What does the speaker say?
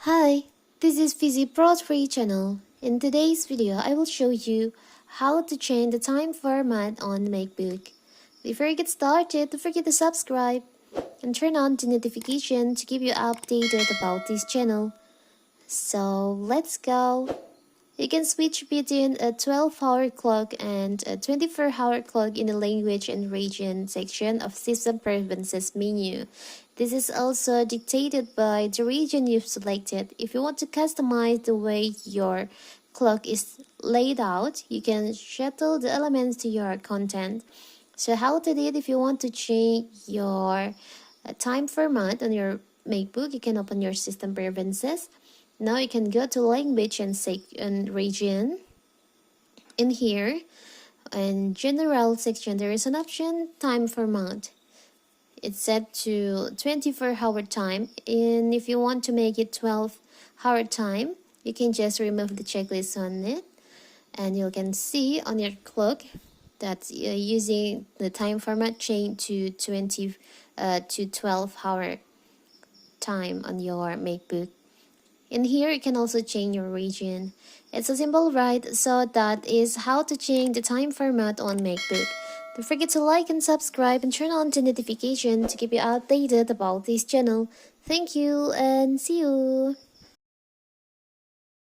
Hi, this is Fizzy Pro 3 channel. In today's video, I will show you how to change the time format on Macbook. Before you get started, don't forget to subscribe and turn on the notification to keep you updated about this channel. So let's go. You can switch between a 12-hour clock and a 24-hour clock in the language and region section of System Preferences menu. This is also dictated by the region you've selected. If you want to customize the way your clock is laid out, you can schedule the elements to your content. So how to do it? If you want to change your time format on your Macbook, you can open your System Preferences. Now you can go to language and region. In here, in general section, there is an option time format. It's set to 24-hour time, and if you want to make it 12-hour time, you can just remove the checklist on it, and you can see on your clock that using the time format change to 12-hour time on your Macbook. In here, you can also change your region. It's a simple, right? So that is how to change the time format on Macbook. Don't forget to like and subscribe and turn on the notification to keep you updated about this channel. Thank you and see you!